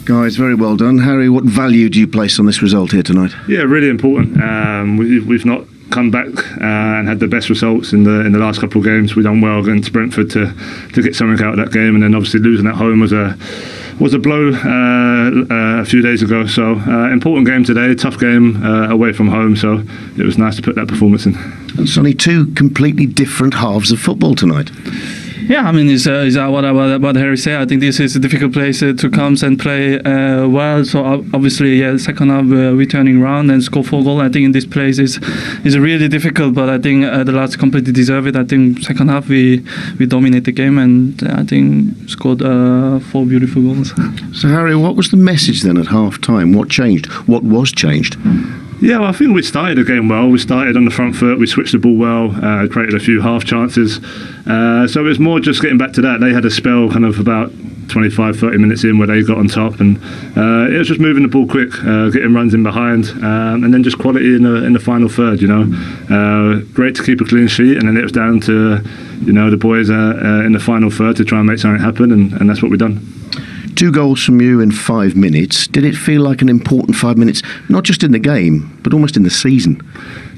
Guys, very well done. Harry, what value do you place on this result here tonight? Yeah, really important. We've not come back and had the best results in the last couple of games. We've done well against Brentford to get something out of that game, and then obviously losing at home was a blow a few days ago. So important game today, tough game away from home. So it was nice to put that performance in. It's only two completely different halves of football tonight. Yeah, I mean, it's what Harry said. I think this is a difficult place to come and play well. So obviously, yeah, second half we're turning around and score 4 goals. I think in this place is really difficult, but I think the lads completely deserve it. I think second half we dominate the game, and I think scored 4 beautiful goals. So Harry, what was the message then at half time? What changed? What was changed? Yeah, well, I think we started the game well. We started on the front foot. We switched the ball well, created a few half chances. So it was more just getting back to that. They had a spell kind of about 25, 30 minutes in where they got on top, and it was just moving the ball quick, getting runs in behind, and then just quality in the final third, Great to keep a clean sheet, and then it was down to, the boys in the final third to try and make something happen, and that's what we've done. 2 goals from you in 5 minutes. Did it feel like an important 5 minutes, not just in the game, but almost in the season?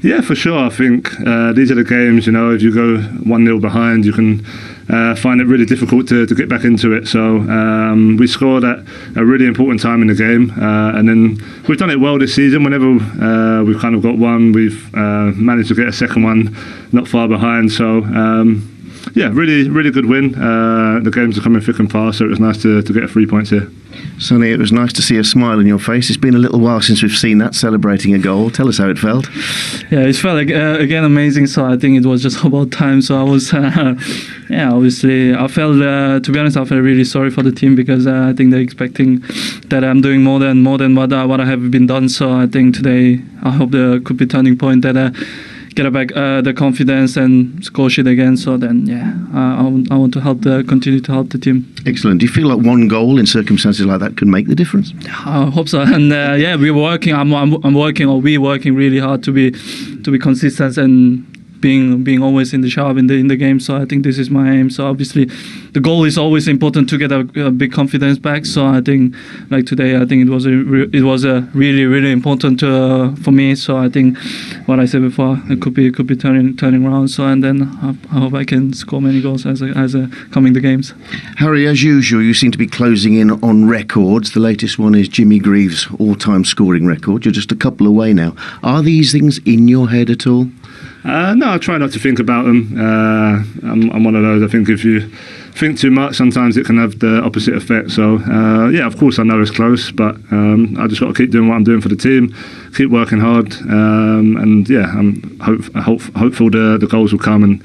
Yeah, for sure. I think these are the games, if you go 1-0 behind, you can find it really difficult to get back into it. So we scored at a really important time in the game. And then we've done it well this season. Whenever we've kind of got one, we've managed to get a second one not far behind. So yeah, really good win. The games are coming thick and fast, so it was nice to get 3 points here. Sonny, it was nice to see a smile on your face. It's been a little while since we've seen that, celebrating a goal. Tell us how it felt. Yeah, it felt again amazing. So I think it was just about time. So I was, obviously, I felt, to be honest, I felt really sorry for the team, because I think they're expecting that I'm doing more than what I have been done. So I think today, I hope there could be a turning point that get back the confidence and score shit again. So then, I want to continue to help the team. Excellent. Do you feel like 1 goal in circumstances like that could make the difference? I hope so. And we're working. We're working really hard to be consistent and being always in the sharp in the game. So I think this is my aim. So obviously, the goal is always important to get a big confidence back. So I think, like today, I think it was a really important for me. So I think what I said before, it could be turning around. So and then I hope I can score many goals as coming the games. Harry, as usual, you seem to be closing in on records. The latest one is Jimmy Greaves' all-time scoring record. You're just a couple away now. Are these things in your head at all? No, I try not to think about them. I'm one of those. I think if you think too much, sometimes it can have the opposite effect. So, of course I know it's close, but I just got to keep doing what I'm doing for the team, keep working hard, and I'm hopeful the goals will come, and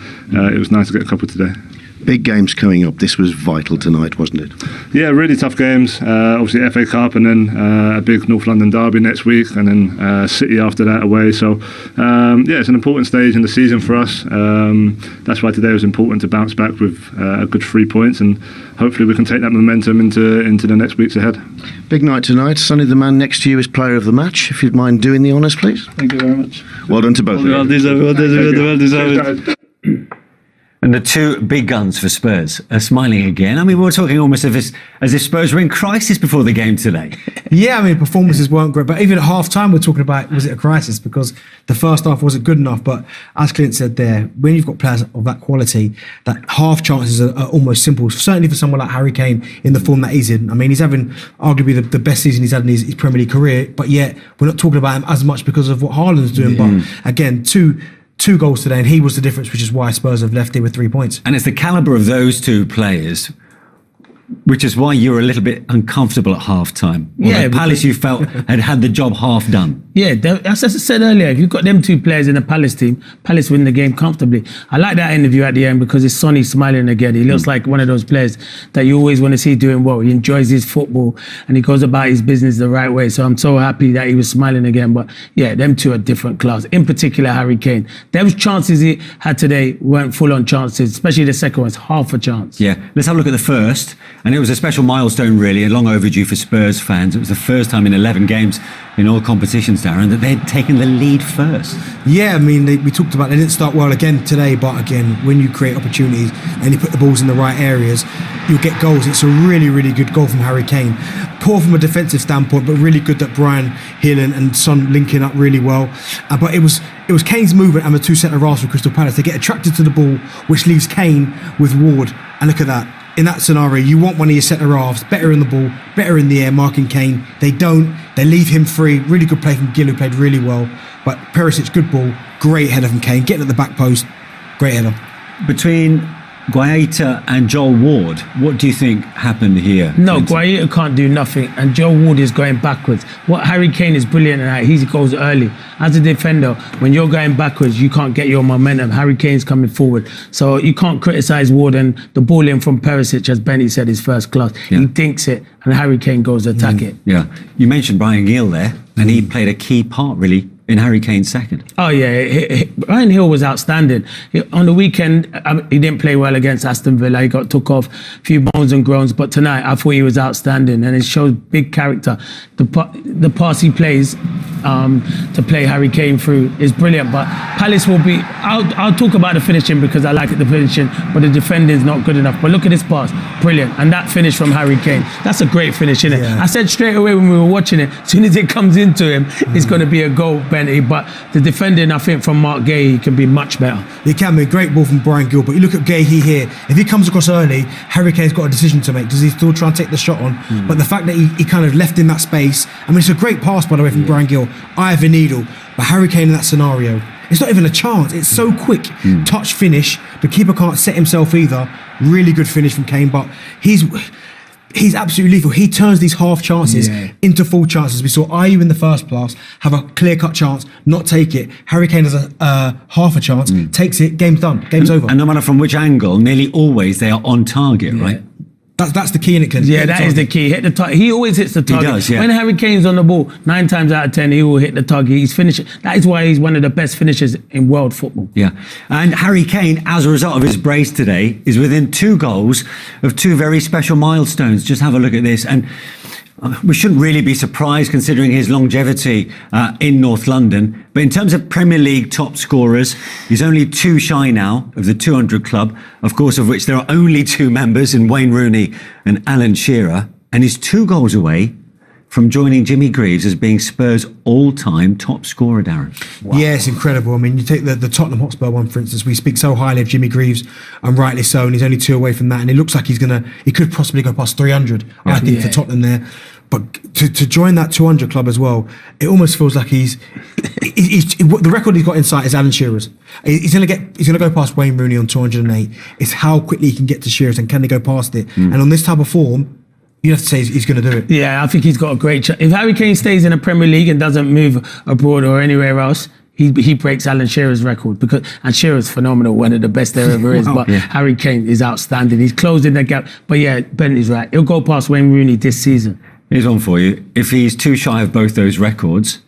it was nice to get a couple today. Big games coming up. This was vital tonight, wasn't it? Yeah, really tough games. Obviously FA Cup, and then a big North London derby next week, and then City after that away. So it's an important stage in the season for us. That's why today was important to bounce back with a good 3 points, and hopefully we can take that momentum into the next weeks ahead. Big night tonight. Sonny, the man next to you is player of the match. If you'd mind doing the honours, please. Thank you very much. Well done to both of you. Well deserved. And the 2 big guns for Spurs are smiling again. I mean, we were talking almost as if Spurs were in crisis before the game today. Yeah, I mean, performances weren't great. But even at half-time, we're talking about, was it a crisis? Because the first half wasn't good enough. But as Clint said there, when you've got players of that quality, that half chances are almost simple. Certainly for someone like Harry Kane in the form that he's in. I mean, he's having arguably the best season he's had in his Premier League career. But yet, we're not talking about him as much because of what Haaland's doing. But again, two goals today, and he was the difference, which is why Spurs have left here with 3 points. And it's the calibre of those 2 players, which is why you were a little bit uncomfortable at half-time. Yeah, Palace, you felt, had the job half done. Yeah, as I said earlier, if you've got them 2 players in the Palace team, Palace win the game comfortably. I like that interview at the end because it's Sonny smiling again. He looks like one of those players that you always want to see doing well. He enjoys his football and he goes about his business the right way. So I'm so happy that he was smiling again. But yeah, them 2 are different class. In particular, Harry Kane. Those chances he had today weren't full-on chances, especially the second one. It's half a chance. Yeah, let's have a look at the first. And it it was a special milestone, really, and long overdue for Spurs fans. It was the first time in 11 games in all competitions, Darren, that they'd taken the lead first. Yeah, I mean, we talked about they didn't start well again today, but again, when you create opportunities and you put the balls in the right areas, you'll get goals. It's a really, really good goal from Harry Kane. Poor from a defensive standpoint, but really good that Brian Hill and Son linking up really well. But it was Kane's movement and the two centre-halves for Crystal Palace. They get attracted to the ball, which leaves Kane with Ward. And look at that. In that scenario, you want one of your centre-halves better in the ball, better in the air, marking Kane. They don't. They leave him free. Really good play from Gill, who played really well. But Perisic, good ball. Great header from Kane. Getting at the back post. Great header. Between Guaita and Joel Ward, what do you think happened here? No, Guaita can't do nothing, and Joel Ward is going backwards. What Harry Kane is brilliant at, he goes early. As a defender, when you're going backwards, you can't get your momentum. Harry Kane's coming forward. So you can't criticise Ward, and the ball in from Perisic, as Benny said, is first class. Yeah. He dinks it, and Harry Kane goes to attack it. Yeah. You mentioned Brian Gill there, and he played a key part, really, in Harry Kane's second. Oh yeah, Brian Hill was outstanding. On the weekend, he didn't play well against Aston Villa. He got took off, a few moans and groans. But tonight, I thought he was outstanding, and it shows big character. The pass he plays to play Harry Kane through is brilliant. But Palace will be. I'll talk about the finishing because I like the finishing, but the defending is not good enough. But look at this pass, brilliant, and that finish from Harry Kane. That's a great finish, isn't it? Yeah. I said straight away when we were watching it, as soon as it comes into him, it's going to be a goal. But the defending, I think, from Mark Gay can be much better. It can be a great ball from Brian Gill, but you look at Gay here. If he comes across early, Harry Kane's got a decision to make. Does he still try and take the shot on? But the fact that he kind of left in that space, I mean, it's a great pass, by the way, from Brian Gill. Eye of a needle. But Harry Kane in that scenario, it's not even a chance. It's so quick. Touch finish. The keeper can't set himself either. Really good finish from Kane, but he's absolutely lethal. He turns these half chances into full chances. We saw Ayew in the first pass have a clear-cut chance, not take it. Harry Kane has a half a chance, takes it, game's done, game's over. And no matter from which angle, nearly always they are on target, right? That's the key in it, Clint. Yeah, that is the key. Hit the target. He always hits the target. He does, yeah. When Harry Kane's on the ball, 9 times out of 10, he will hit the target. He's finishing. That is why he's one of the best finishers in world football. Yeah. And Harry Kane, as a result of his brace today, is within 2 goals of 2 very special milestones. Just have a look at this. And we shouldn't really be surprised considering his longevity in North London. But in terms of Premier League top scorers, he's only 2 shy now of the 200 club, of course, of which there are only 2 members in Wayne Rooney and Alan Shearer. And he's 2 goals away from joining Jimmy Greaves as being Spurs' all-time top scorer, Darren. Wow. Yeah, it's incredible. I mean, you take the Tottenham Hotspur one, for instance. We speak so highly of Jimmy Greaves, and rightly so, and he's only 2 away from that. And it looks like he could possibly go past 300, I think, for Tottenham there. But to join that 200 club as well, it almost feels like he's the record he's got in sight is Alan Shearer's. He's going to go past Wayne Rooney on 208. It's how quickly he can get to Shearer's and can they go past it. And on this type of form, you have to say he's going to do it. Yeah, I think he's got a great chance. If Harry Kane stays in the Premier League and doesn't move abroad or anywhere else, he breaks Alan Shearer's record and Shearer's phenomenal, one of the best there ever is. But Harry Kane is outstanding. He's closing the gap. But yeah, Bentley's right. He'll go past Wayne Rooney this season. Here's one for you. If he's 2 shy of both those records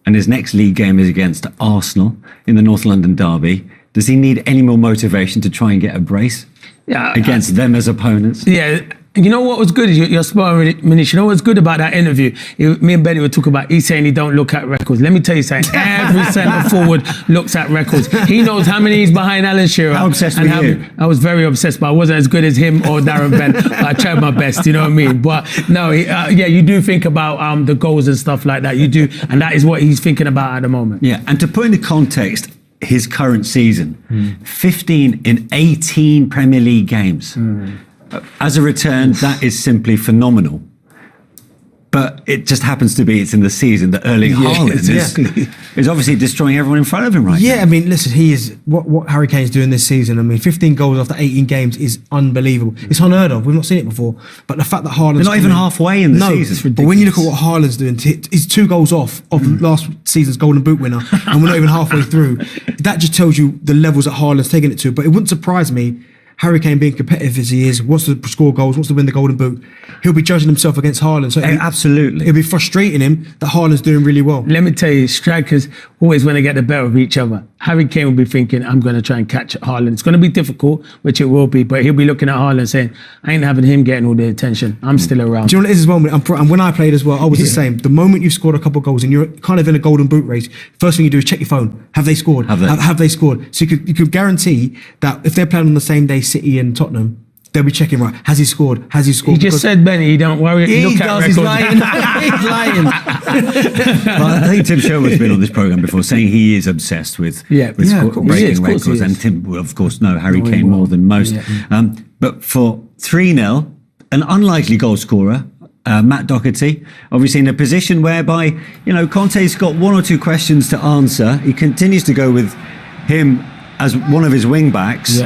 and his next league game is against Arsenal in the North London derby, does he need any more motivation to try and get a brace against them as opponents? Yeah. You know what was good? You're spot on, Manish. You know what's good about that interview? Me and Benny were talking about, he's saying he don't look at records. Let me tell you something. Every centre forward looks at records. He knows how many he's behind Alan Shearer. How obsessed were you? I was very obsessed, but I wasn't as good as him or Darren Bent. I tried my best, you know what I mean? But no, you do think about the goals and stuff like that. You do, and that is what he's thinking about at the moment. Yeah, and to put into context his current season, 15 in 18 Premier League games. As a return, that is simply phenomenal. But it just happens to be it's in the season that Erling Haaland is obviously destroying everyone in front of him right now. Yeah, I mean, listen, he is what Harry Kane's doing this season. I mean, 15 goals after 18 games is unbelievable. It's unheard of. We've not seen it before. But the fact that Haaland's... They're not even halfway in the season. But when you look at what Haaland's doing, he's 2 goals off of last season's Golden Boot winner, and we're not even halfway through. That just tells you the levels that Haaland's taking it to. But it wouldn't surprise me, Harry Kane being competitive as he is, wants to score goals, wants to win the Golden Boot, he'll be judging himself against Haaland. So absolutely. It'll be frustrating him that Haaland's doing really well. Let me tell you, strikers always want to get the better of each other. Harry Kane will be thinking, I'm going to try and catch Haaland. It's going to be difficult, which it will be, but he'll be looking at Haaland saying, I ain't having him getting all the attention. I'm still around. Do you know what it is as well? And when I played as well, I was the same. The moment you've scored a couple of goals and you're kind of in a golden boot race, first thing you do is check your phone. Have they scored? Have they scored? So you could guarantee that if they're playing on the same day, City and Tottenham, they'll be checking, right, has he scored? Has he scored? He just said, Benny, don't worry. He's lying. He's lying. Well, I think Tim Sherwood's been on this programme before saying he is obsessed with breaking records. And Tim will, of course, know Harry Kane more than most. But for 3-0, an unlikely goal scorer, Matt Doherty, obviously in a position whereby, Conte's got one or two questions to answer. He continues to go with him as one of his wing backs.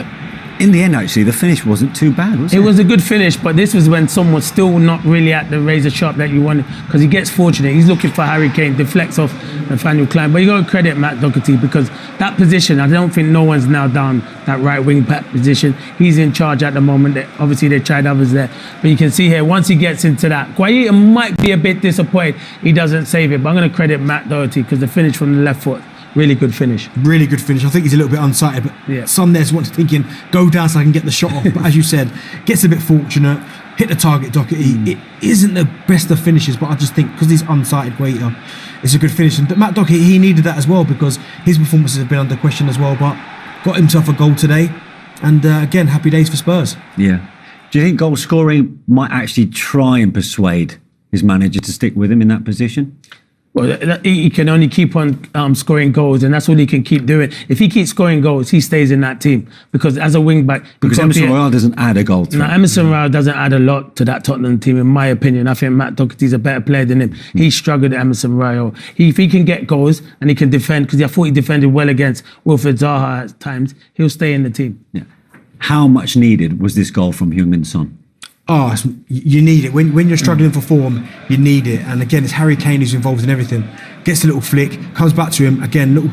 In the end, actually, the finish wasn't too bad, was it? It was a good finish, but this was when someone's still not really at the razor sharp that you wanted, because he gets fortunate. He's looking for Harry Kane, deflects off Nathaniel Klein. But you got to credit Matt Doherty, because that position, I don't think no one's now down that right wing back position. He's in charge at the moment. Obviously, they tried others there. But you can see here, once he gets into that, Guaita might be a bit disappointed he doesn't save it. But I'm going to credit Matt Doherty, because the finish from the left foot, really good finish. Really good finish. I think he's a little bit unsighted, but Son there's thinking, go down so I can get the shot off. But as you said, gets a bit fortunate, hit the target, Doherty. It isn't the best of finishes, but I just think because he's unsighted, Guaita, it's a good finish. And Matt Doherty, he needed that as well, because his performances have been under question as well, but got himself a goal today. And again, happy days for Spurs. Yeah. Do you think goal scoring might actually try and persuade his manager to stick with him in that position? Well, he can only keep on scoring goals, and that's all he can keep doing. If he keeps scoring goals, he stays in that team, because as a wing back, because Emerson Royal doesn't add a goal. No, Emerson Royal doesn't add a lot to that Tottenham team, in my opinion. I think Matt Doherty's a better player than him. He struggled at Emerson Royal. If he can get goals and he can defend, because I thought he defended well against Wilfried Zaha at times, he'll stay in the team. Yeah. How much needed was this goal from Heung-min Son? Oh, you need it. When you're struggling for form, you need it. And again, it's Harry Kane who's involved in everything. Gets a little flick, comes back to him, again, little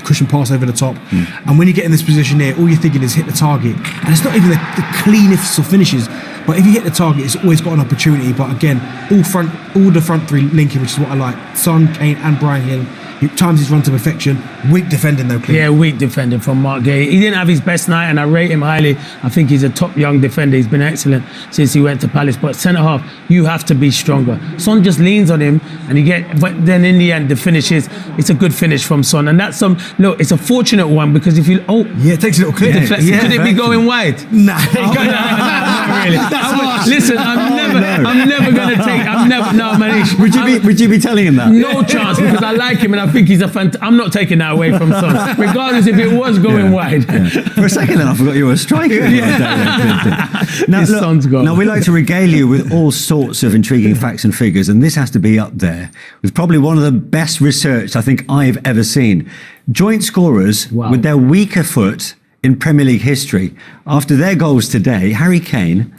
cushion pass over the top. And when you get in this position here, all you're thinking is hit the target. And it's not even the cleanest of finishes. But if you hit the target, it's always got an opportunity. But again, all the front three linking, which is what I like. Son, Kane and Brian Hill. He times his run to perfection. Weak defending though, Clint. Yeah, weak defending from Mark Gay. He didn't have his best night, and I rate him highly. I think he's a top young defender. He's been excellent since he went to Palace. But centre half, you have to be stronger. Son just leans on him, and but then in the end, the finish is, it's a good finish from Son. And that's look, it's a fortunate one, because if you, it takes a little clip. Could it be going wide? Nah. Not really. Listen, I'm never going to take, Manish. Would you be telling him that? No chance, because I like him and I think he's I'm not taking that away from Son, regardless if it was going wide. For a second then I forgot you were a striker. Now we like to regale you with all sorts of intriguing facts and figures, and this has to be up there with probably one of the best researched I think I've ever seen. Joint scorers with their weaker foot in Premier League history. After their goals today, Harry Kane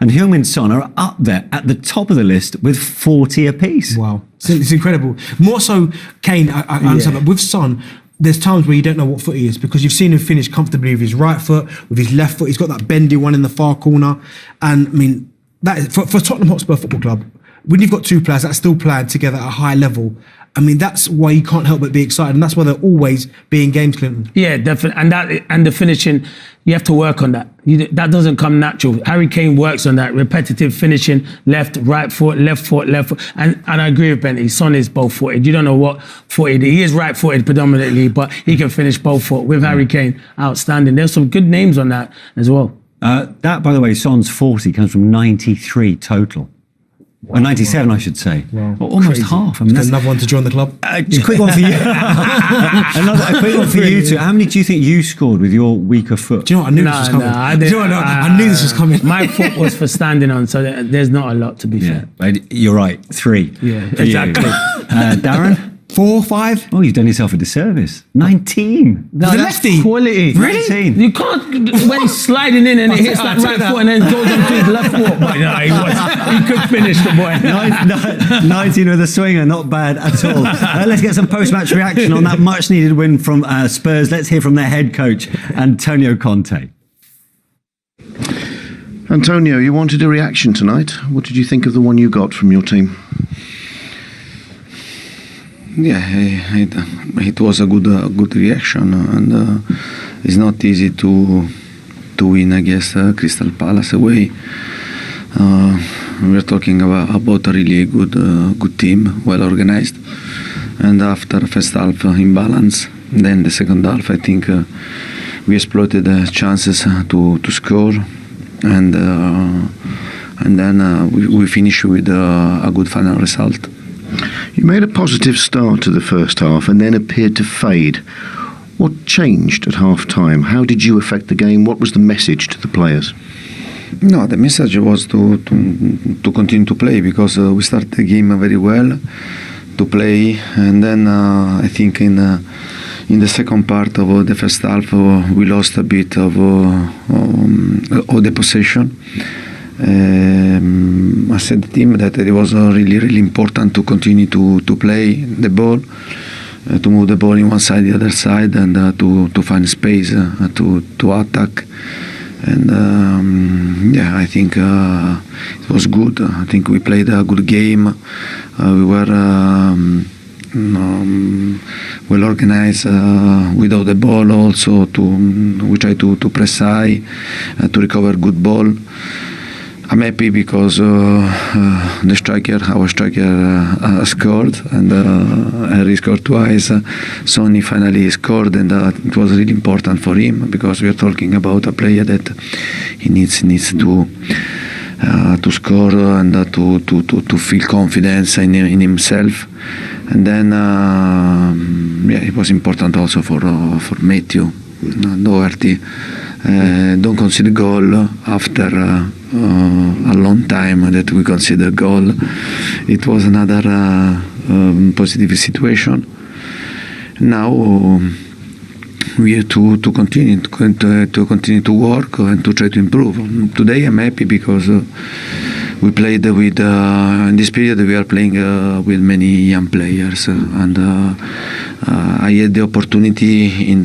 and Heung-min Son are up there at the top of the list with 40 apiece. Wow. It's incredible. More so, Kane, I understand, but with Son, there's times where you don't know what foot he is, because you've seen him finish comfortably with his right foot, with his left foot. He's got that bendy one in the far corner. And I mean, that is, for Tottenham Hotspur Football Club, when you've got two players that are still playing together at a high level, I mean, that's why you can't help but be excited, and that's why they're always being games, Clinton. Yeah, definitely. And the finishing, you have to work on that. That doesn't come natural. Harry Kane works on that repetitive finishing, left, right foot, left foot. And I agree with Benny. Son is both footed. You don't know what footed. He is right footed predominantly, but he can finish both foot. With Harry Kane, outstanding. There's some good names on that as well. That, by the way, Son's 40 comes from 93 total. Wow, 97, I should say. Wow. Well, almost half. I mean, that's another one to join the club. Just a quick one for you. A quick one for you two. How many do you think you scored with your weaker foot? Do you know what? I knew this was coming. I knew this was coming. My foot was for standing on, so there's not a lot, to be fair. You're right. 3. Yeah, exactly. Darren? 4, 5. Oh, you've done yourself a disservice. 19. No, the lefty. Quality. Really? 19. You can't, when he's sliding in and it hits that right foot and then goes onto his left foot. But no, he could finish the boy. 19 with a swinger, not bad at all. Let's get some post-match reaction on that much-needed win from Spurs. Let's hear from their head coach, Antonio Conte. Antonio, you wanted a reaction tonight. What did you think of the one you got from your team? Yeah, it was a good reaction, and it's not easy to win against Crystal Palace away. We're talking about a really good team, well organized, and after first half imbalance, then the second half, I think we exploited the chances to score, and then we finished with a good final result. You made a positive start to the first half and then appeared to fade. What changed at half-time? How did you affect the game? What was the message to the players? No, the message was to continue to play, because we started the game very well to play, and then I think in the second part of the first half we lost a bit of the possession. I said to the team that it was really important to continue to play the ball, to move the ball in one side, the other side, and to find space to attack. And I think it was good. I think we played a good game. We were well organized without the ball. Also, we tried to press high, to recover good ball. I'm happy because our striker scored, and Harry scored twice. Sonny finally scored, and it was really important for him, because we are talking about a player that he needs to score and to feel confidence in himself. And then it was important also for Matthew Doherty. Don't consider goal after a long time that we consider goal. It was another positive situation. Now we have to continue to work and to try to improve. Today I'm happy because we played with in this period we are playing with many young players, and I had the opportunity in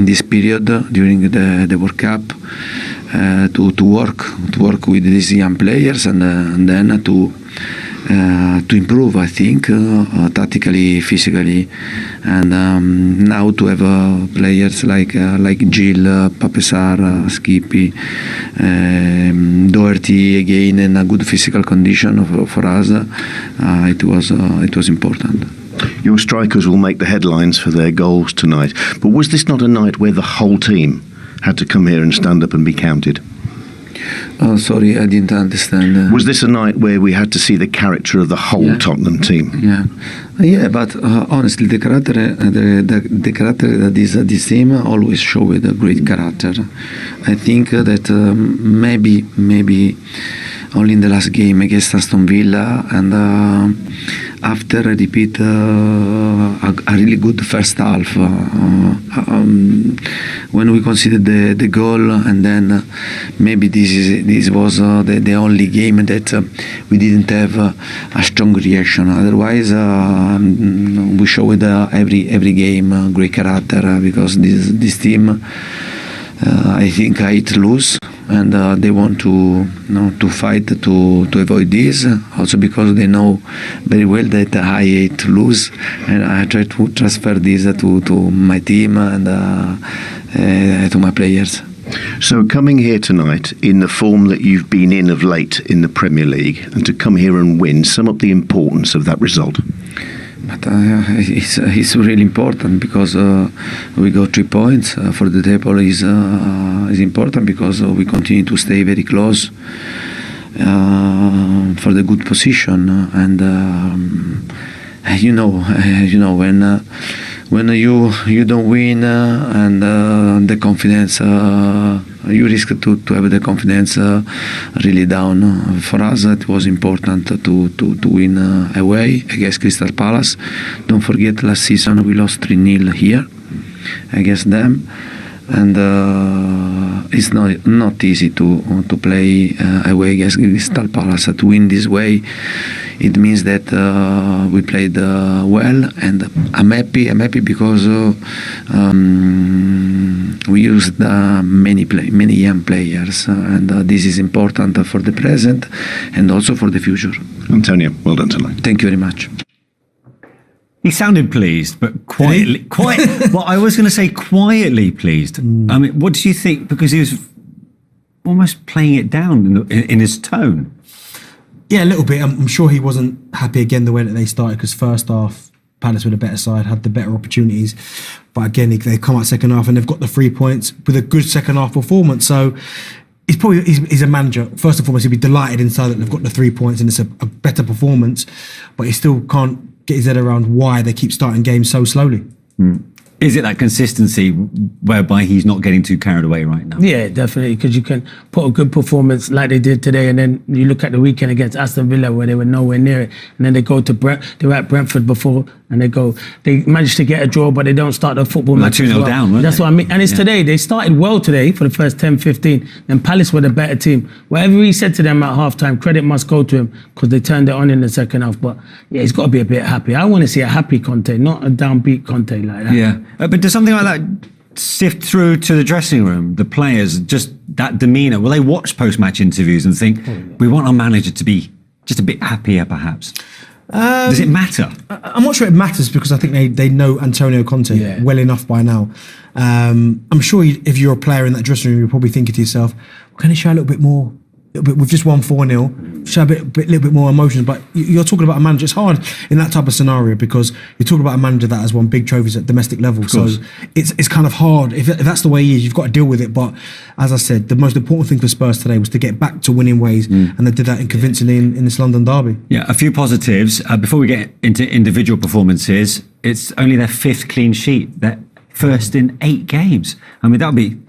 this period during the World Cup to work with these young players, and then to improve, I think, tactically, physically, and now to have players like Gil, Papesar, Skippy, Doherty again in a good physical condition for us. It was important. Your strikers will make the headlines for their goals tonight, but was this not a night where the whole team had to come here and stand up and be counted? Sorry, I didn't understand. Was this a night where we had to see the character of the whole Tottenham team? Yeah, but honestly, the character that this team always show with a great character. I think that maybe only in the last game against Aston Villa, and after I repeat a really good first half, when we considered the goal, and then maybe this was the only game that we didn't have a strong reaction. Otherwise, we showed every game great character, because this team, I think, I hate lose, and they want to fight to avoid this. Also because they know very well that I hate lose, and I try to transfer this to my team and to my players. So coming here tonight in the form that you've been in of late in the Premier League, and to come here and win, sum up the importance of that result. But it's really important, because we got 3 points for the table. Is important because we continue to stay very close for the good position, and when you don't win, and the confidence, you risk to have the confidence really down. For us, it was important to win away against Crystal Palace. Don't forget, last season we lost 3-0 here against them, and it's not easy to play away against Crystal Palace. To win this way, it means that we played well, and I'm happy because we used many young players, and this is important for the present and also for the future. Antonio, well done tonight. Thank you very much. He sounded pleased, but quietly. Well, I was going to say quietly pleased. I mean, what do you think? Because he was almost playing it down in his tone. Yeah, a little bit. I'm sure he wasn't happy again the way that they started, because first half Palace were the better side, had the better opportunities, but again they come out second half and they've got the 3 points with a good second half performance. So he's a manager. First and foremost, he'll be delighted inside that they've got the 3 points and it's a better performance, but he still can't get his head around why they keep starting games so slowly. Is it that consistency whereby he's not getting too carried away right now? Yeah, definitely, because you can put a good performance like they did today, and then you look at the weekend against Aston Villa where they were nowhere near it, and then they go to they were at Brentford before, and they managed to get a draw, but they don't start the football match. 2-0 down, weren't That's they? what I mean. And it's today. They started well today for the first 10, 15, and Palace were the better team. Whatever he said to them at half-time, credit must go to him, because they turned it on in the second half. But yeah, he's got to be a bit happy. I want to see a happy Conte, not a downbeat Conte like that. Yeah, but does something like that sift through to the dressing room, the players, just that demeanour? Will they watch post-match interviews and think, we want our manager to be just a bit happier, perhaps? Does it matter? I'm not sure it matters, because I think they know Antonio Conte well enough by now. I'm sure if you're a player in that dressing room, you're probably thinking to yourself, can he show a little bit more? We've just won 4-0, show a little bit more emotions. But you're talking about a manager. It's hard in that type of scenario, because you're talking about a manager that has won big trophies at domestic level. So it's kind of hard. If that's the way he is, you've got to deal with it. But as I said, the most important thing for Spurs today was to get back to winning ways, and they did that convincingly in this London derby. Yeah, a few positives. Before we get into individual performances, it's only their 5th clean sheet. They're first in 8 games. I mean, that would be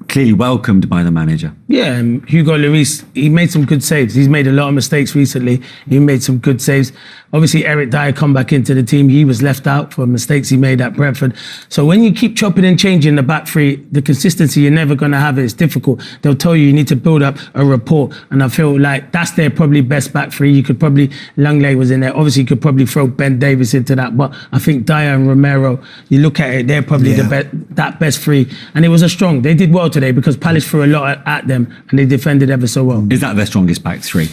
clearly welcomed by the manager. Yeah, and Hugo Lloris, he made some good saves. He's made a lot of mistakes recently. He made some good saves. Obviously, Eric Dyer come back into the team. He was left out for mistakes he made at Brentford. So when you keep chopping and changing the back three, the consistency, you're never going to have it. It's difficult. They'll tell you need to build up a rapport. And I feel like that's their probably best back three. You could probably, Langley was in there. Obviously, you could probably throw Ben Davies into that. But I think Dyer and Romero, you look at it, they're probably that best three. And it was a strong. They did well today because Palace threw a lot at them and they defended ever so well. Is that their strongest back three?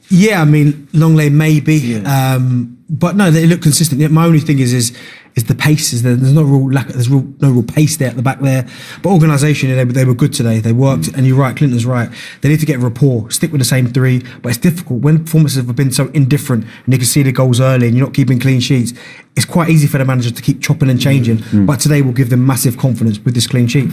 Yeah, I mean, Longley maybe, but no, they look consistent. My only thing is the pace. There's no real pace there at the back there. But organisation, they were good today. They worked, and you're right, Clinton's right. They need to get rapport, stick with the same three. But it's difficult when performances have been so indifferent, and you can see the goals early, and you're not keeping clean sheets. It's quite easy for the manager to keep chopping and changing. But today will give them massive confidence with this clean sheet.